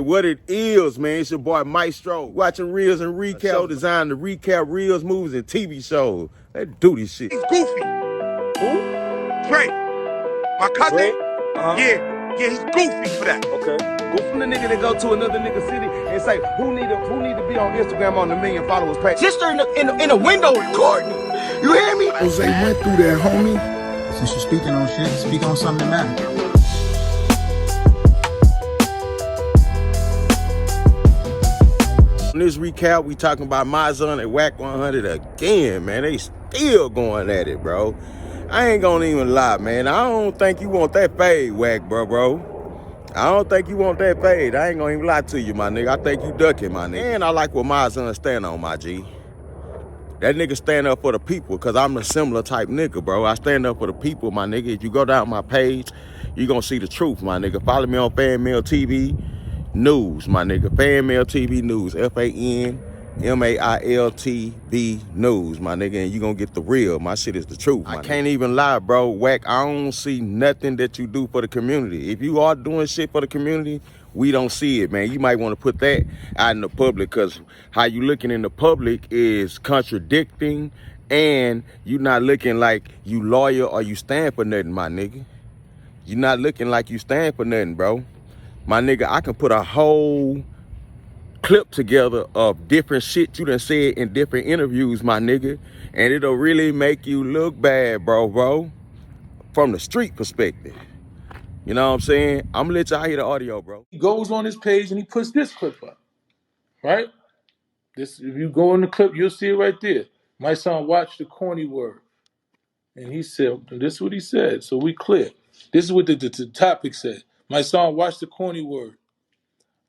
what it is, man. It's your boy Maestro. Watching reels and recap. Show designed to recap reels, movies, and TV shows. Let's do this shit. He's goofy. Who? Trey. My cousin? Ray? Yeah, he's goofy for that. Okay. Go from the nigga that go to another nigga city and say, who need to be on Instagram on the 1 million followers page? Sister in the window recording. You hear me? Jose went through that, homie. Since you're speaking on shit, speak on something that matters. In this recap, we talking about Mysonne and Wack 100 again, man. They still going at it, bro. I ain't gonna even lie, man. I don't think you want that fade, Wack, bro. I don't think you want that fade. I ain't gonna even lie to you, my nigga. I think you ducking, my nigga. And I like what Mysonne stand on, my G. That nigga stand up for the people, because I'm a similar type nigga, bro. I stand up for the people, my nigga. If you go down my page, you gonna see the truth, my nigga. Follow me on Fan Mail TV News, my nigga. Fan Mail TV News. FANMAILTV News, my nigga. And you gonna get the real. My shit is the truth, my nigga. I can't even lie, bro. Wack, I don't see nothing that you do for the community. If you are doing shit for the community, we don't see it, man. You might want to put that out in the public, because how you looking in the public is contradicting, and you not looking like you loyal or you stand for nothing, my nigga. You not looking like you stand for nothing, bro. My nigga, I can put a whole clip together of different shit you done said in different interviews, my nigga, and it'll really make you look bad, bro, from the street perspective. You know what I'm saying? I'm gonna let y'all hear the audio, bro. He goes on his page and he puts this clip up, right? This, if you go in the clip, you'll see it right there. My son watched the corny word. And he said, this is what he said. So we clear. This is what the topic said. My son watched the corny word.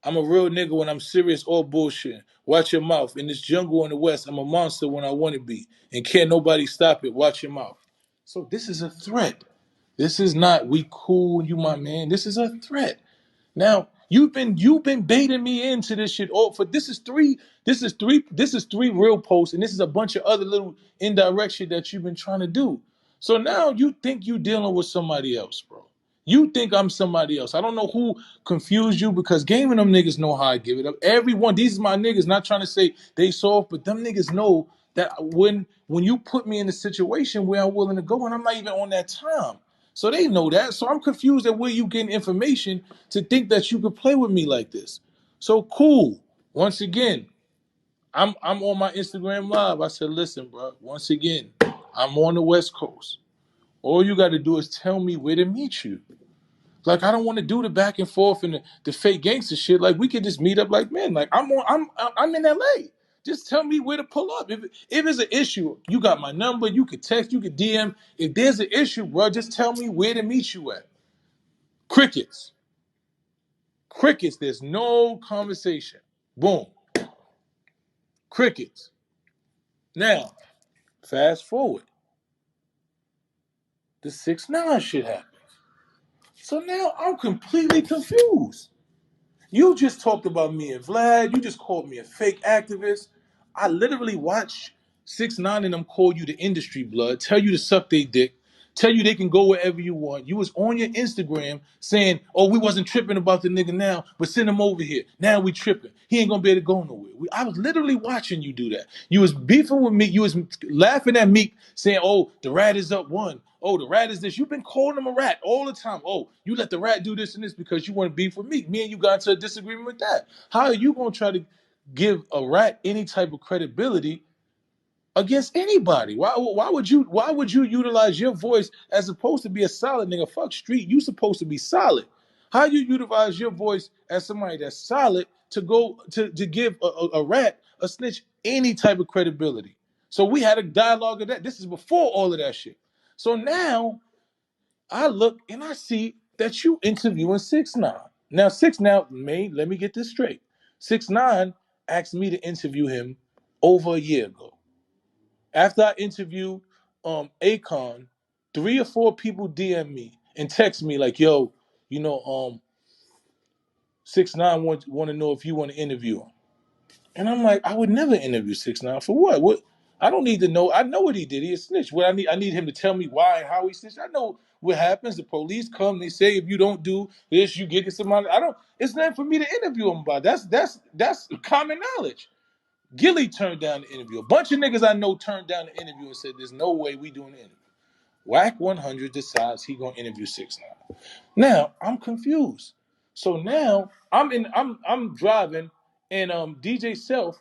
I'm a real nigga when I'm serious or bullshit. Watch your mouth. In this jungle in the West, I'm a monster when I want to be. And can't nobody stop it. Watch your mouth. So this is a threat. This is not we cool, you my man. This is a threat. Now, you've been baiting me into this shit. Oh, for this is three real posts, and this is a bunch of other little indirect shit that you've been trying to do. So now you think you dealing with somebody else, bro. You think I'm somebody else. I don't know who confused you, because Game and them niggas know how I give it up. Everyone, these is my niggas, not trying to say they soft, but them niggas know that when you put me in a situation where I'm willing to go, and I'm not even on that time. So they know that. So I'm confused at where you getting information to think that you could play with me like this. So cool. Once again, I'm on my Instagram live. I said, listen, bro, once again, I'm on the West Coast. All you got to do is tell me where to meet you. Like, I don't want to do the back and forth and the fake gangster shit. Like, we could just meet up like men. Like, I'm in LA. Just tell me where to pull up. If it's an issue, you got my number. You could text. You could DM. If there's an issue, bro, just tell me where to meet you at. Crickets. There's no conversation. Boom. Crickets. Now, fast forward. The 6ix9ine shit happened. So now I'm completely confused. You just talked about me and Vlad. You just called me a fake activist. I literally watched 6ix9ine and them call you the industry blood, tell you to suck their dick, tell you they can go wherever you want. You was on your Instagram saying, oh, we wasn't tripping about the nigga now, but send him over here. Now we tripping. He ain't gonna be able to go nowhere. I was literally watching you do that. You was beefing with me. You was laughing at Meek, saying, oh, the rat is up one. Oh, the rat is this. You've been calling him a rat all the time. Oh, you let the rat do this and this because you want to beef with me. Me and you got into a disagreement with that. How are you going to try to give a rat any type of credibility against anybody? Why would you utilize your voice as opposed to be a solid nigga? Fuck street. You supposed to be solid. How you utilize your voice as somebody that's solid to go to give a rat, a snitch, any type of credibility? So we had a dialogue of that. This is before all of that shit. So now I look and I see that you interviewing 6ix9ine. Now 6ix9ine, let me get this straight. 6ix9ine asked me to interview him over a year ago. After I interviewed Akon, 3 or 4 people DM me and text me like, yo, 6ix9ine want to know if you want to interview him. And I'm like, I would never interview 6ix9ine for what? I don't need to know. I know what he did. He a snitch. What I need him to tell me why and how he snitched. I know what happens. The police come. They say if you don't do this, you get this amount. I don't. It's nothing for me to interview him about. That's common knowledge. Gilly turned down the interview. A bunch of niggas I know turned down the interview and said, "There's no way we doing the interview." Wack 100 decides he gonna interview 6ix9ine. Now I'm confused. So now I'm driving and DJ Self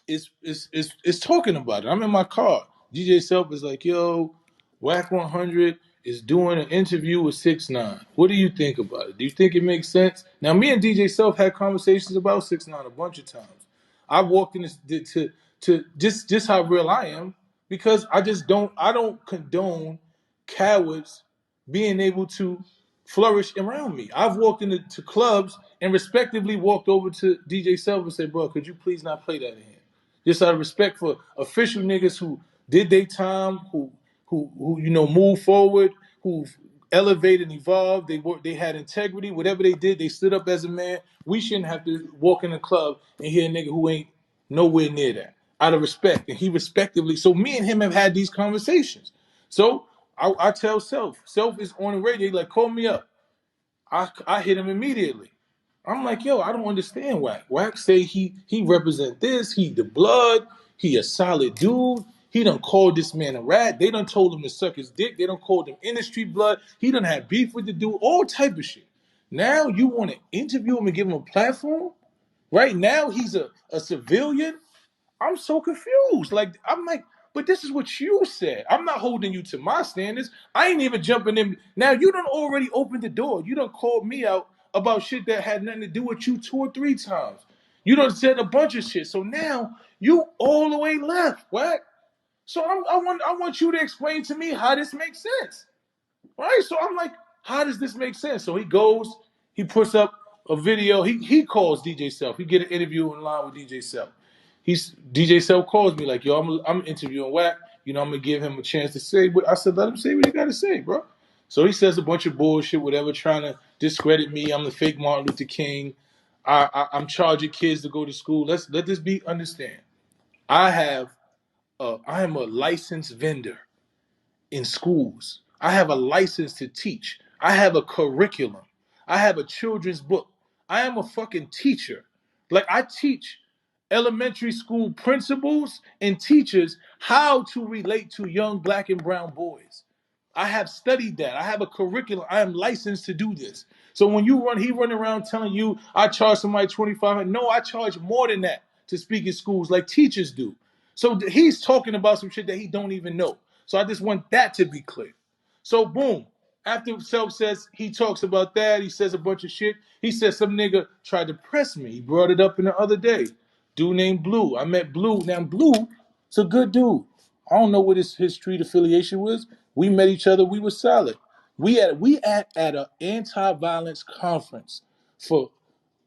is talking about it. I'm in my car. DJ Self is like, yo, Wack 100 is doing an interview with 6ix9ine. What do you think about it? Do you think it makes sense? Now, me and DJ Self had conversations about 6ix9ine a bunch of times. I walked in to just how real I am because I don't condone cowards being able to flourish around me. I've walked into clubs and respectively walked over to DJ Self and said, bro, could you please not play that in here? Just out of respect for official niggas who did their time, who moved forward, who elevated and evolved. They had integrity. Whatever they did, they stood up as a man. We shouldn't have to walk in a club and hear a nigga who ain't nowhere near that. Out of respect, and he respectively. So me and him have had these conversations. So I tell Self is on the radio. Like, call me up. I hit him immediately. I'm like, yo, I don't understand Wack. Wack say he represent this, he the blood, he a solid dude. He done called this man a rat. They done told him to suck his dick. They done called him industry blood. He done had beef with the dude, all type of shit. Now you want to interview him and give him a platform? Right now he's a civilian. I'm so confused. I'm like, but this is what you said. I'm not holding you to my standards. I ain't even jumping in. Now you done already opened the door. You done called me out about shit that had nothing to do with you 2 or 3 times. You done said a bunch of shit. So now you all the way left, what? So I want you to explain to me how this makes sense. Right? So I'm like, how does this make sense? So he goes, he puts up a video. He calls DJ Self. He get an interview in line with DJ Self. DJ Self calls me like, yo, I'm interviewing Wack. I'm gonna give him a chance to say. But I said, let him say what he gotta say, bro. So he says a bunch of bullshit, whatever, trying to discredit me. I'm the fake Martin Luther King. I'm charging kids to go to school. Let this be understand. I am a licensed vendor in schools. I have a license to teach. I have a curriculum. I have a children's book. I am a fucking teacher. Like, I teach elementary school principals and teachers how to relate to young black and brown boys. I have studied that. I have a curriculum. I am licensed to do this. So when he run around telling you I charge somebody $2,500. No, I charge more than that to speak in schools like teachers do. So he's talking about some shit that he don't even know. So I just want that to be clear. So boom. After Self says he talks about that, he says a bunch of shit. He says some nigga tried to press me. He brought it up in the other day. Dude named Blue. I met Blue. Now Blue is a good dude. I don't know what his street affiliation was. We met each other. We were solid. We at an anti-violence conference for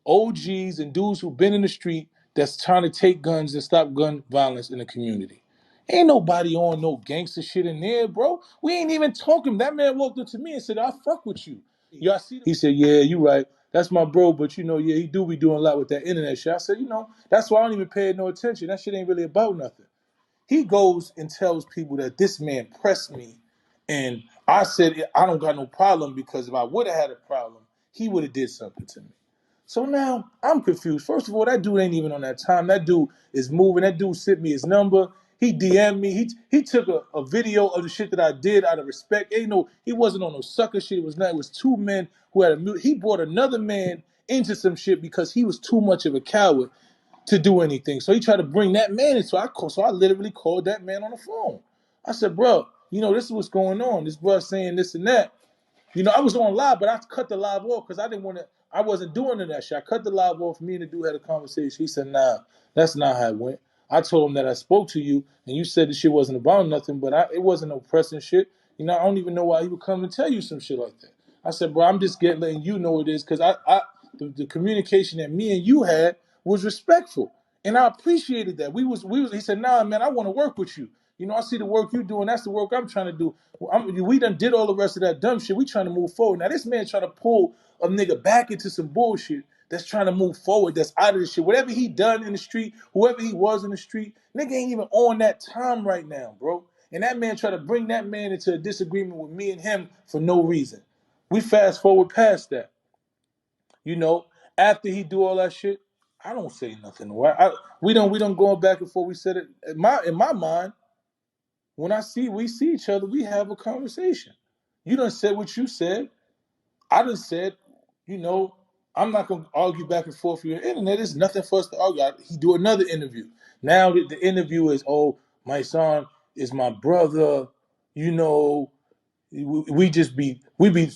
OGs and dudes who've been in the street that's trying to take guns and stop gun violence in the community. Ain't nobody on no gangster shit in there, bro. We ain't even talking. That man walked up to me and said, I fuck with you. Y'all see? He said, yeah, you right. That's my bro, but yeah, he do be doing a lot with that internet shit. I said, that's why I don't even pay no attention. That shit ain't really about nothing. He goes and tells people that this man pressed me, and I said, I don't got no problem because if I would have had a problem, he would have did something to me. So now I'm confused. First of all, that dude ain't even on that time. That dude is moving. That dude sent me his number. He DM'd me. He took a video of the shit that I did out of respect. He wasn't on no sucker shit. It was 2 men who had he brought another man into some shit because he was too much of a coward to do anything. So he tried to bring that man in. So I literally called that man on the phone. I said, bro, this is what's going on. This bro saying this and that. I was on live, but I cut the live off because I wasn't doing that shit. I cut the live off. Me and the dude had a conversation. He said, nah, that's not how it went. I told him that I spoke to you, and you said the shit wasn't about nothing, but it wasn't no pressing shit. I don't even know why he would come and tell you some shit like that. I said, bro, I'm just letting you know it is because the communication that me and you had was respectful, and I appreciated that. He said, nah, man, I want to work with you. I see the work you do, and that's the work I'm trying to do. We done did all the rest of that dumb shit. We trying to move forward. Now, this man trying to pull a nigga back into some bullshit that's trying to move forward, that's out of the shit. Whatever he done in the street, whoever he was in the street, nigga ain't even on that time right now, bro. And that man tried to bring that man into a disagreement with me and him for no reason. We fast forward past that. You know, after he do all that shit, I don't say nothing. We don't go back and forth. We said it in my mind. When we see each other, we have a conversation. You done said what you said. I done said, you know, I'm not gonna argue back and forth with the internet. There's nothing for us to argue. He do another interview. Now the interview is, oh, my son is my brother. You know, we be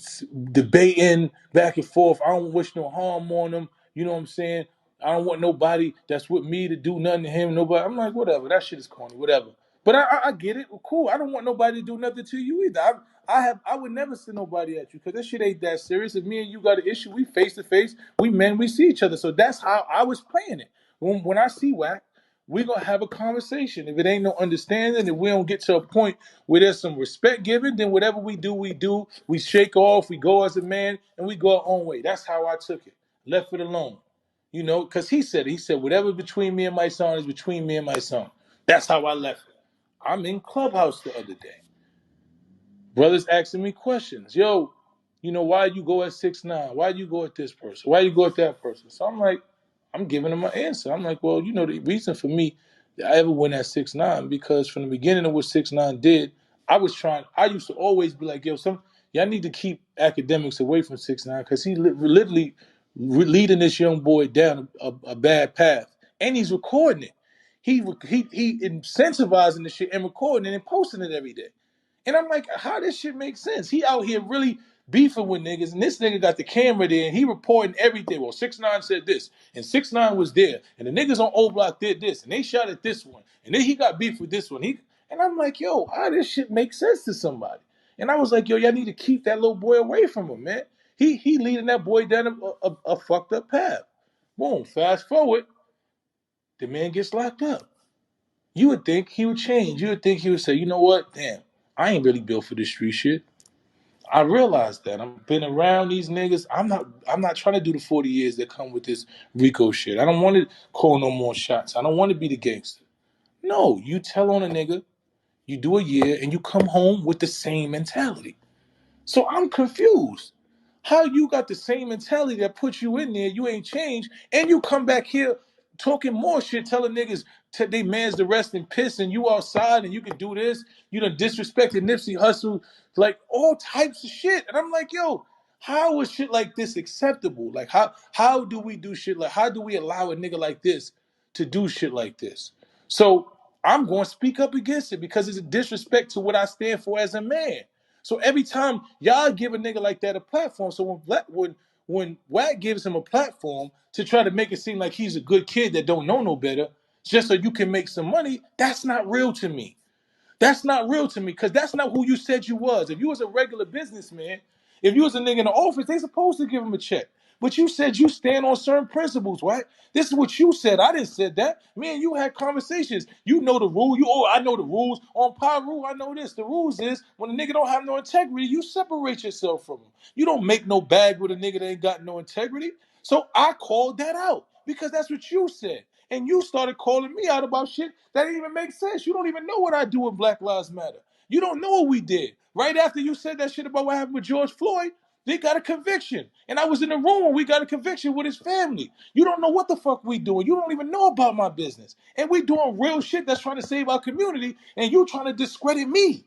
debating back and forth. I don't wish no harm on him. You know what I'm saying? I don't want nobody that's with me to do nothing to him. Nobody. I'm like, whatever. That shit is corny. Whatever. But I get it. Well, cool. I don't want nobody to do nothing to you either. I would never send nobody at you because that shit ain't that serious. If me and you got an issue, we face to face. We see each other. So that's how I was playing it. When I see Wack, we're gonna have a conversation. If it ain't no understanding, if we don't get to a point where there's some respect given, then whatever we do, we do. We shake off, we go as a man, and we go our own way. That's how I took it. Left it alone. You know, because he said whatever between me and my son is between me and my son. That's how I left it. I'm in Clubhouse the other day. Brothers asking me questions. Yo, you know, why you go at 6'9"? Why you go at this person? Why you go at that person? So I'm like, I'm giving them an answer. I'm like, well, you know, the reason for me that I ever went at 6'9" because from the beginning of what 6'9" did, I used to always be like, yo, y'all need to keep academics away from 6'9" because he literally leading this young boy down a bad path. And he's recording it. He incentivizing the shit and recording it and posting it every day. And I'm like, how this shit make sense? He out here really beefing with niggas, and this nigga got the camera there, and he reporting everything. Well, 6ix9ine said this, and 6ix9ine was there, and the niggas on O Block did this, and they shot at this one, and then he got beef with this one. And I'm like, yo, how this shit make sense to somebody? And I was like, yo, y'all need to keep that little boy away from him, man. He leading that boy down a fucked up path. Boom, fast forward, the man gets locked up. You would think he would change. You would think he would say, you know what? Damn, I ain't really built for this street shit. I realized that. I've been around these niggas. I'm not trying to do the 40 years that come with this Rico shit. I don't want to call no more shots. I don't want to be the gangster. No, you tell on a nigga, you do a year, and you come home with the same mentality. So I'm confused. How you got the same mentality that put you in there, you ain't changed, and you come back here talking more shit, telling niggas they man's the rest and piss, and you outside and you can do this. You done disrespected Nipsey Hussle, like all types of shit. And I'm like, yo, how is shit like this acceptable? Like how do we do shit like how do we allow a nigga like this to do shit like this? So I'm going to speak up against it because it's a disrespect to what I stand for as a man. So every time y'all give a nigga like that a platform, so when Wack gives him a platform to try to make it seem like he's a good kid that don't know no better, just so you can make some money, that's not real to me. That's not real to me because that's not who you said you was. If you was a regular businessman, if you was a nigga in the office, they supposed to give him a check. But you said you stand on certain principles, right? This is what you said. I didn't say that. Me and you had conversations. You know the rule. I know the rules. On Pyru, I know this. The rules is when a nigga don't have no integrity, you separate yourself from him. You don't make no bag with a nigga that ain't got no integrity. So I called that out because that's what you said. And you started calling me out about shit that didn't even make sense. You don't even know what I do with Black Lives Matter. You don't know what we did. Right after you said that shit about what happened with George Floyd, they got a conviction. And I was in the room when we got a conviction with his family. You don't know what the fuck we doing. You don't even know about my business. And we doing real shit that's trying to save our community, and you trying to discredit me.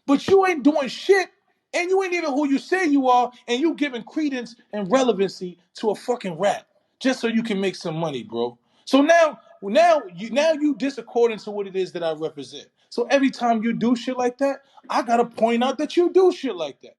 But you ain't doing shit, and you ain't even who you say you are, and you giving credence and relevancy to a fucking rap just so you can make some money, bro. So now you disaccording to what it is that I represent. So every time you do shit like that, I gotta point out that you do shit like that.